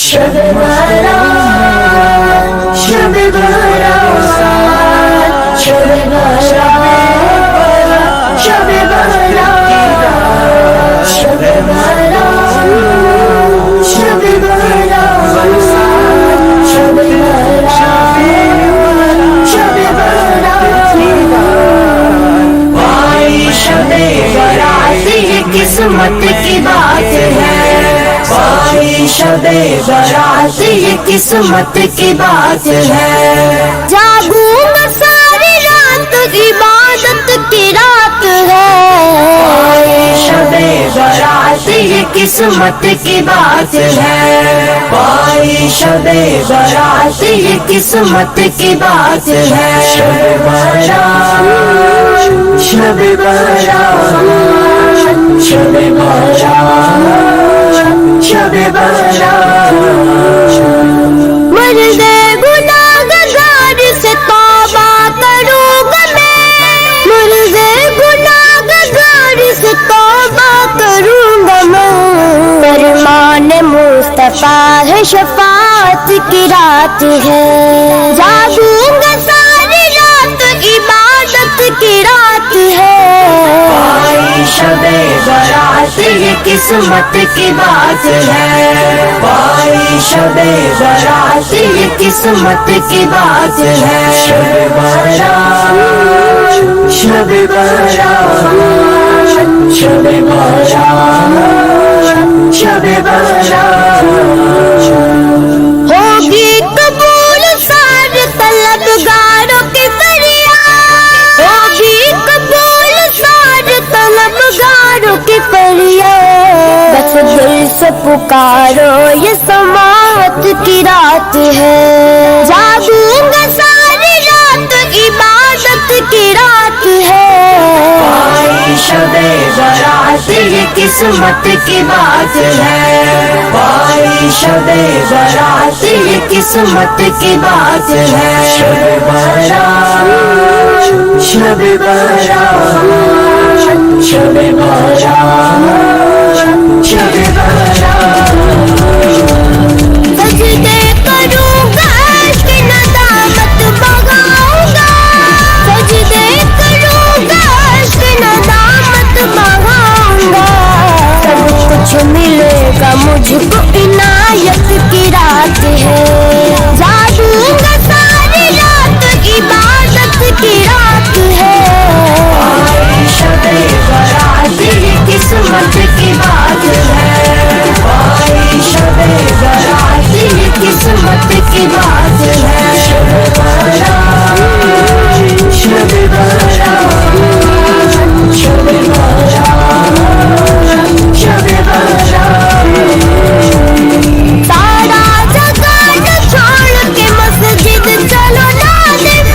شب برات شب برات شب برات شب برات شب برات شب برات شب برات شب برات بھائی شب برات یہ قسمت کی بات ہے بھائی شب برات یہ قسمت کی بات ہے جاگوں گا ساری رات عبادت کی رات ہے بھائی شب برات یہ قسمت کی بات ہے بھائی شب برات یہ قسمت کی بات ہے شب برات شب برات شب برات شب برات مرد گناہگار سے توبہ کروں گا میں مرد گناہگار سے توبہ کروں گا میں فرمان مصطفیٰ ہے شفاعت کی رات ہے جاگوں گا ساری رات عبادت کی رات ہے بھائی شب برات یہ قسمت کی بات ہے بھائی شب برات یہ قسمت کی بات ہے شب برات شب برات شب برات شب برات ہوگی قبول سارے طلبگاروں کی فریاد ہوگی قبول سارے طلبگاروں کی فریاد بس دل سے پکارو یہ سماعت کی رات ہے جاگوں گا ساری رات عبادت کی رات ہے بھائی شب برات یہ قسمت کی بات ہے بھائی شب برات یہ قسمت کی بات ہے شب برات شب برات شب برات شب برات سجدے کروں گا عشق ندامت بغاؤں گا سجدے کروں گا عشق ندامت بغاؤں گا سب کچھ ملے گا مجھ کو عنایت کی رات ہے جاگوں گا ساری رات عبادت کی رات ہے بھائی شب برات یہ قسمت کی بات ہے بھائی شب برات یہ قسمت کی بات ہے شب برات شب برات شب برات شب برات سارا جگان چھوڑ کے مسجد چلو ناظم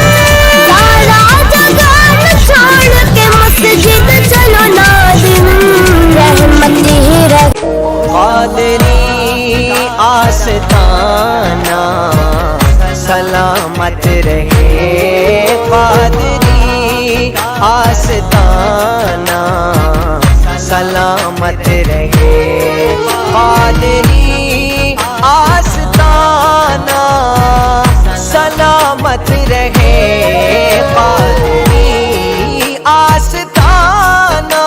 سارا جگان چھوڑ کے مسجد چلو ناظم رحمت ہی رکھ قادری آستانہ سلامت رہے قادری آستانہ سلامت رہے قادری آستانہ سلامت رہے قادری آستانہ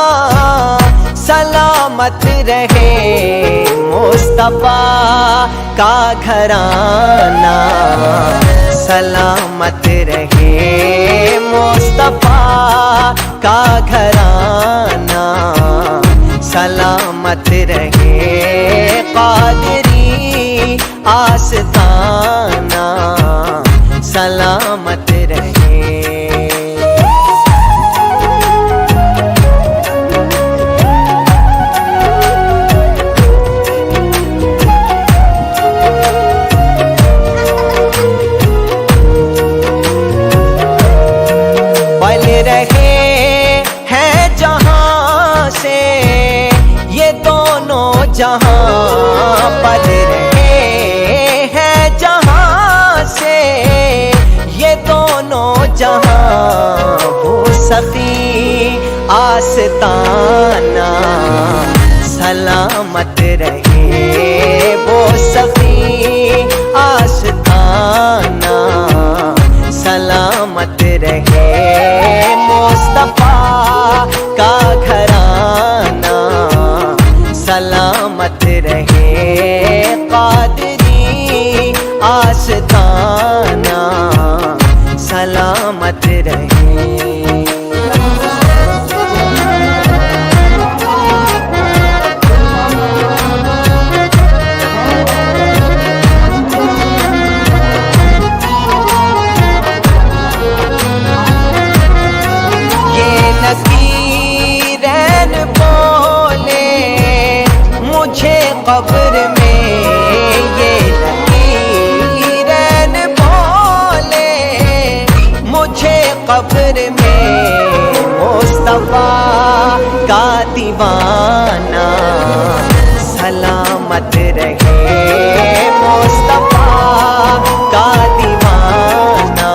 سلامت رہے مصطفیٰ کا گھرانہ سلامت رہے مصطفیٰ کا گھرانہ سلامت رہے قادری آستانہ سلامت رہے رہے ہیں جہاں سے یہ دونوں جہاں پل رہے ہیں جہاں سے یہ دونوں جہاں وہ سخی آستانہ سلامت رہے وہ سخی دیوانہ سلامت رہے مصطفیٰ کا دیوانہ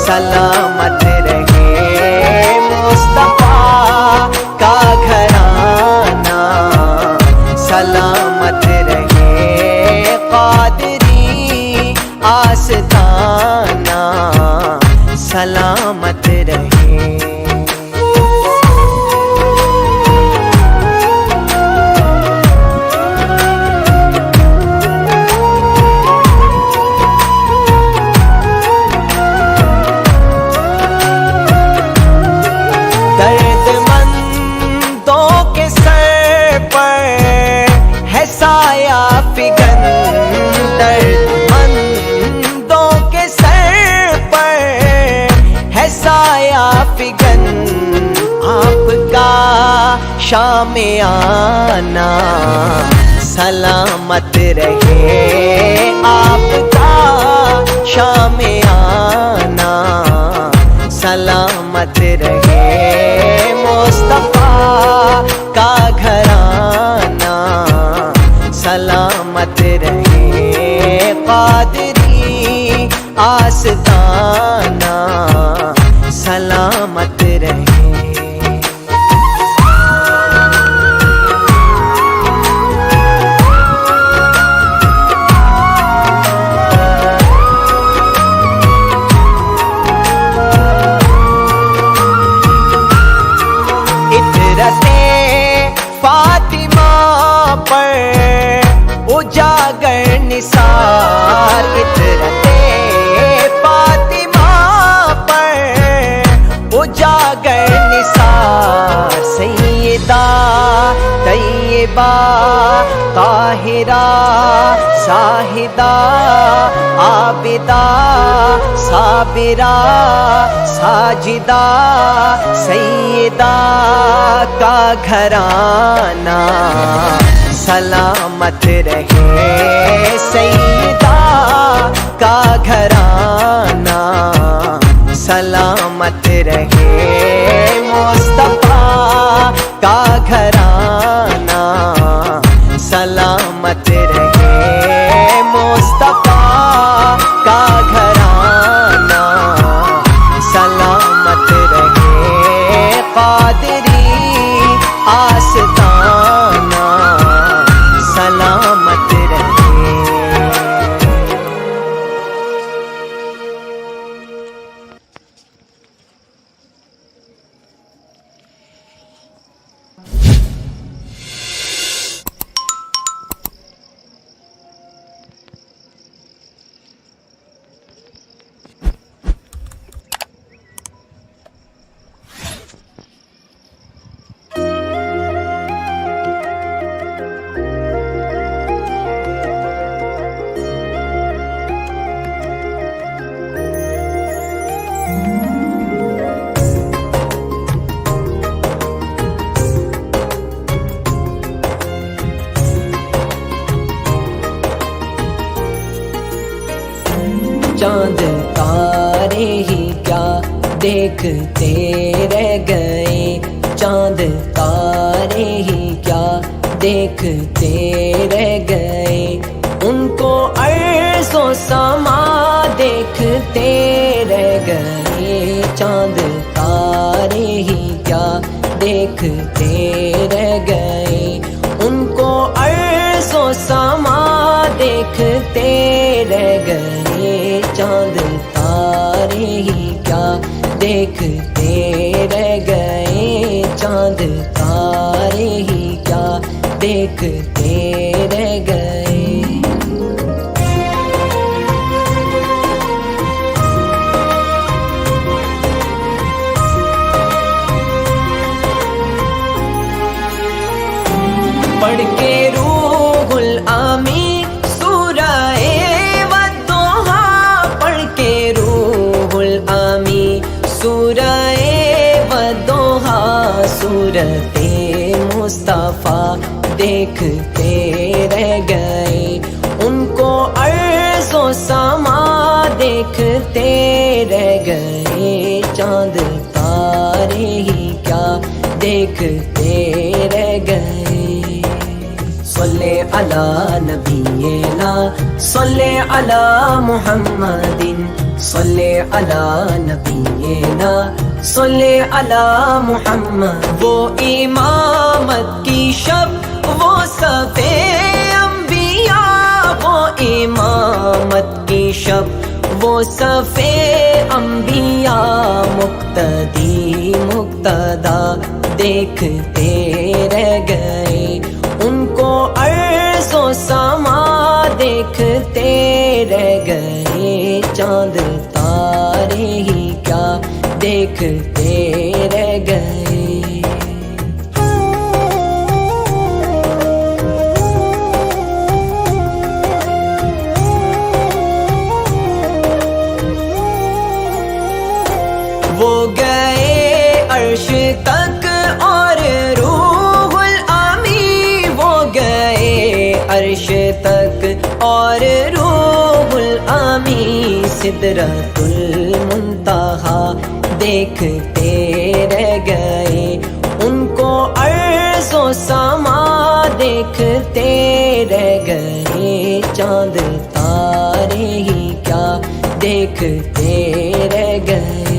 سلامت رہے مصطفیٰ کا گھرانہ سلامت رہے قادری آستانہ سلامت رہے شام آنا سلامت رہے آپ کا شام آنا سلامت رہے مصطفیٰ کا گھرانہ سلامت رہے قادری آستانہ سلامت رہے فاطمہ پر اجاگر نثار عطرت فاطمہ پر اجاگر نثار سیدہ طیبہ طاہرہ زاہدہ عابدہ صابرہ ساجدہ سیدہ کا گھرانہ سلامت رہے سیدہ کا گھرانہ سلامت رہے مصطفیٰ کا گھرانہ سلامت رہے مصطفیٰ کا گھرانہ سلامت رہے قادری آستانہ سلامت رہے چاند تارے ہی کیا دیکھتے رہ گئے چاند تارے ہی کیا دیکھتے رہ گئے ان کو عرض و سما دیکھتے رہ گئے چاند تارے ہی کیا دیکھتے رہ گئے ان کو عرض و سما دیکھتے رہ گئے چاند تارے ہی کیا دیکھتے رہ گئے چاند تارے ہی کیا دیکھتے رہ گئے پڑھ کے روح الامین سورہ والضحیٰ پڑھ کے روح الامین سورہ والضحیٰ صورت مصطفیٰ دیکھتے رہ گئے ان کو عرض و سما دیکھتے رہ گئے چاند تارے ہی کیا دیکھتے علی نبینا صلی علی محمد صلی علی نبینا صلی علی محمد وہ امامت کی شب وہ صفِ انبیاء وہ امامت کی شب وہ صفِ انبیاء مقتدی مقتدا دیکھتے رہ گئے ان کو عرض و سما دیکھتے رہ گئے چاند تارے ہی کیا دیکھتے رہ گئے وہ گئے عرش تک اور روح الامین وہ گئے عرش تک اور روح الامین سدرۃ المنتہا دیکھتے رہ گئے ان کو عرض و سما دیکھتے رہ گئے چاند تارے ہی کیا دیکھتے رہ گئے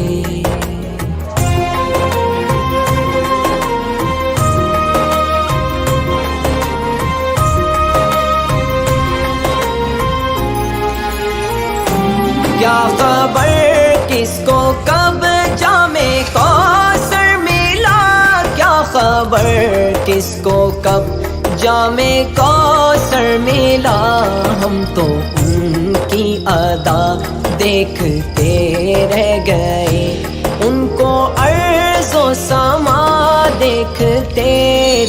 کیا خبر کس کو کب جام کوثر ملا کیا خبر کس کو کب جام کوثر ملا ہم تو ان کی ادا دیکھتے رہ گئے ان کو عرض و سما دیکھتے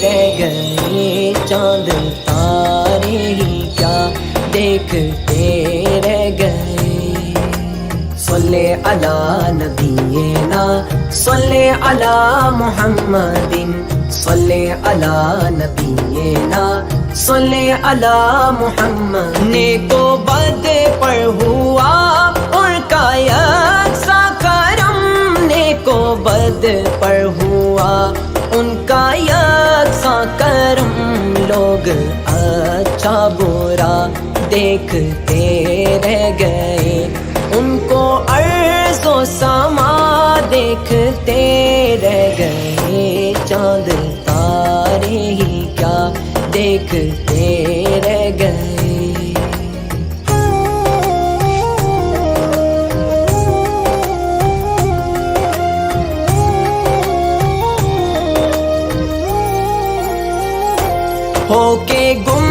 رہ گئے چاند تارے ہی کیا دیکھتے رہ گئے صلی علی نبینا صلی علی محمد صلی علی نبینا صلی علی محمد نیک و بد پر ہوا ان کا یکساں کرم نیک و بد پر ہوا ان کا یکساں کرم لوگ اچھا برا دیکھتے رہ گئے ان کو عرض و سما دیکھتے رہ گئے چاند تارے ہی کیا دیکھتے رہ گئے ہو کے گم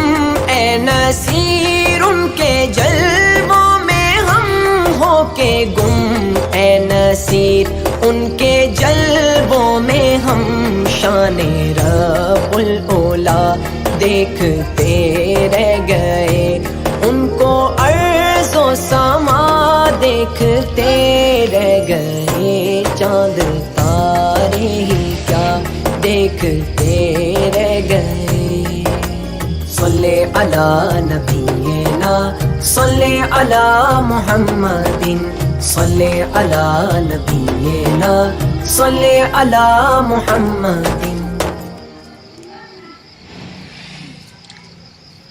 اے نصیر ان کے جلووں میں ہم ہو کے گم اے نصیر ان کے جلووں میں ہم شان رب الاولیٰ دیکھتے رہ گئے ان کو عرض و سما دیکھتے رہ گئے چاند تارے ہی کیا دیکھتے رہ گئے صلی علی نبینا صلی علی محمد صلی علی نبینا صلی علی محمد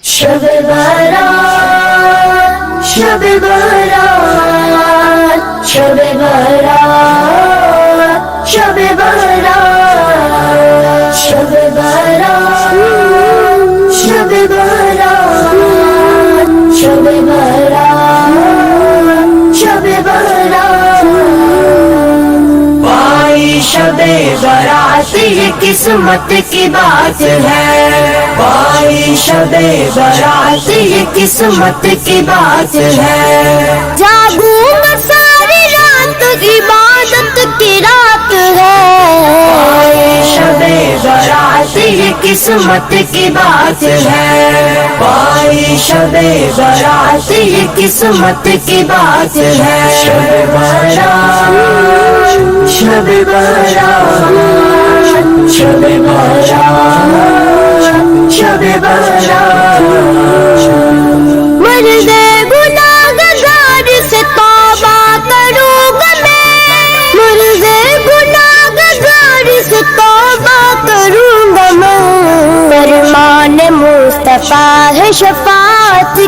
شب برات شب برات شب برات شب برات شب برات شب برات شب برات شب برات پائی شب برات یہ قسمت کی بات ہے پائی شب برات یہ قسمت کی بات ہے جاگوں میں ساری رات عبادت کی رات ہے پائی شب برات یہ قسمت کی بات ہے پائی شب برات یہ قسمت کی بات ہے شب برات شب برات شب برات شب برات مرد گناہگار سے توبہ کروں گا میں مرد گناہگار سے توبہ کروں گا میں فرمان مصطفیٰ ہے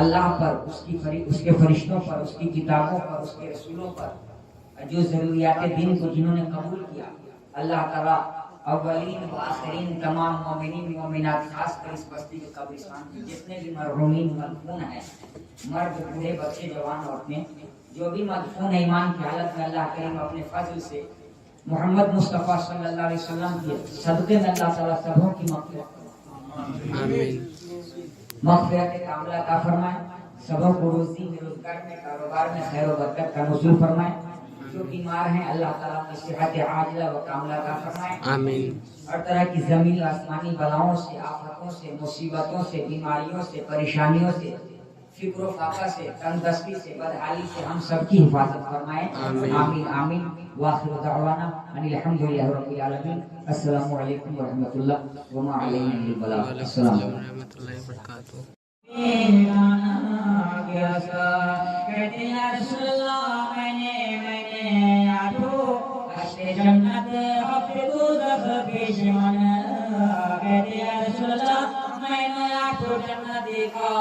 اللہ پر، اس کے فرشتوں پر، اس کی کتابوں پر، اس کے رسولوں پر، جو ضروریات دین کو جنہوں نے قبول کیا، اللہ تعالیٰ اولین و آخرین تمام مومنین مومنات، خاص کر اس بستی کے قبرستان کے جتنے بھی مرحومین مدفون ہیں، مرد بوڑھے بچے جوان عورتیں جو بھی مدفون ہیں ایمان کی حالت میں، اللہ کریم اپنے فضل سے محمد مصطفیٰ صلی اللہ علیہ وسلم کے صدقے میں اللہ تعالیٰ سبوں کی مغفرت کاملہ عطا فرمائے، سبوں کو روزی میں، روزگار میں، کاروبار میں خیر و برکت کا نزول فرمائے، جو بیمار ہیں اللہ تعالیٰ کی صحت عاجلہ و کاملہ عطا فرمائے، آمین۔ ہر طرح کی زمینی آسمانی بلاؤں سے، آفتوں سے، مصیبتوں سے، بیماریوں سے، پریشانیوں سے، فکر و فاقہ سے، تندرستی سے، بدحالی سے ہم سب کی حفاظت فرمائے، آمین آمین۔ وآخر دعوانا ان الحمدللہ رب العالمین۔ السلام علیکم ورحمۃ اللہ وما علینا الا البلاغ۔ السلام علیکم۔ کہتے ہیں یا رسول اللہ میں آٹھو اشتے جنت ہفتے دوزخ پیشمان، کہتے ہیں یا رسول اللہ میں نے آٹھو جنت دیکھا،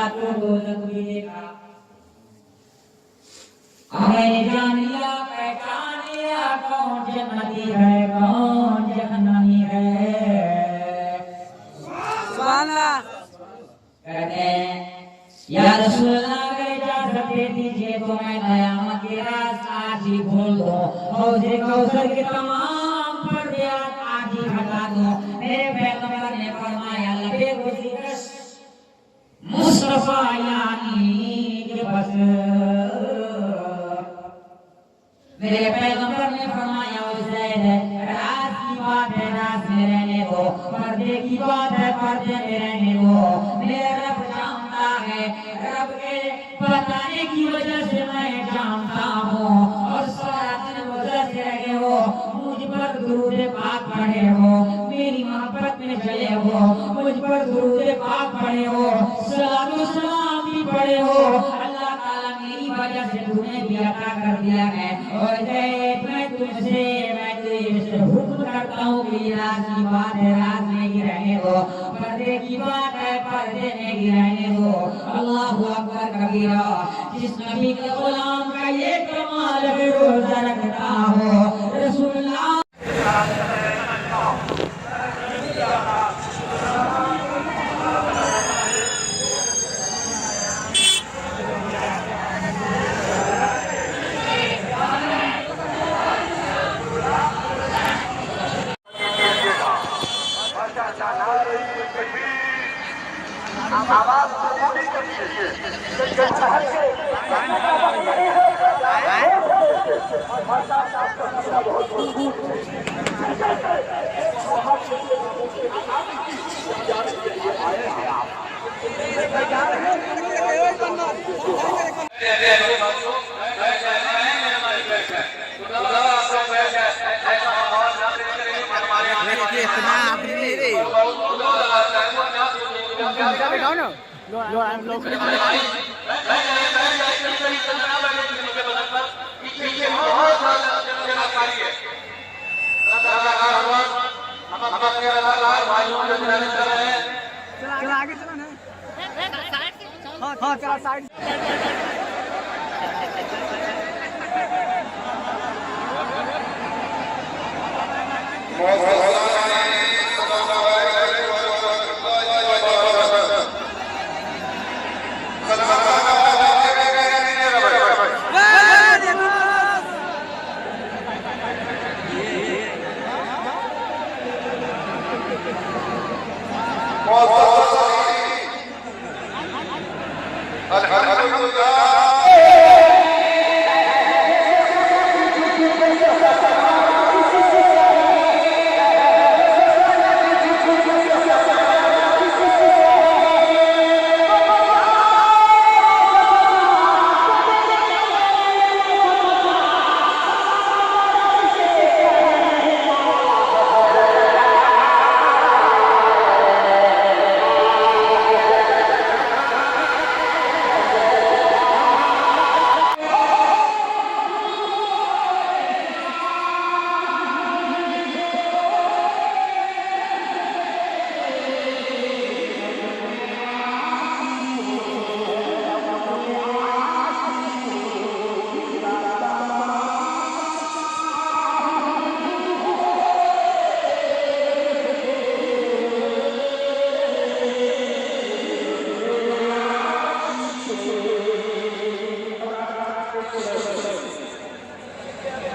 آٹھو دوزخ بھی دیکھا، میں نے جان لیا پہچان لیا کون جنتی ہے کون جہنمی ہے۔ کہتے ہیں یا رسول اللہ اگر اجازت دے دیجئے تو میں قیامت کے راز آج ہی کھول دو، حوض کوثر کے تمام پردے آج ہی ہٹا دو۔ میرے پیغمبر نے فرمایا لبے گزیرش مصطفیٰ یعنی کہ بس، میرے پیغمبر نے فرمایا راز کی بات ہے راز میں رہنے دو، پردے کی بات ہے پردے میں رہنے دو، میرا رب جانتا ہے، رب کے بتانے کی وجہ سے میں جانتا ہوں، اور سارا دن وجہ سے رہے ہو، مجھ پر درود پاک پڑھے ہو، میری محبت میں جلے ہو، مجھ پر درود پاک پڑھے ہو، صلاۃ و سلام بھی پڑھے ہو، اللہ تعالیٰ میری وجہ سے تمہیں بھی عطا کر دیا ہے۔ اور میں تم سے حکم کرتا ہوں کہ راز کی بات ہے راز میں ہی رہنے دو، پردے کی بات ہے پردے میں ہی رہنے دو۔ اللہ اکبر کبیرہ۔ جس نبی کے غلام کا یہ کمال ہے روزہ رکھتا ہو رسول اللہ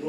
2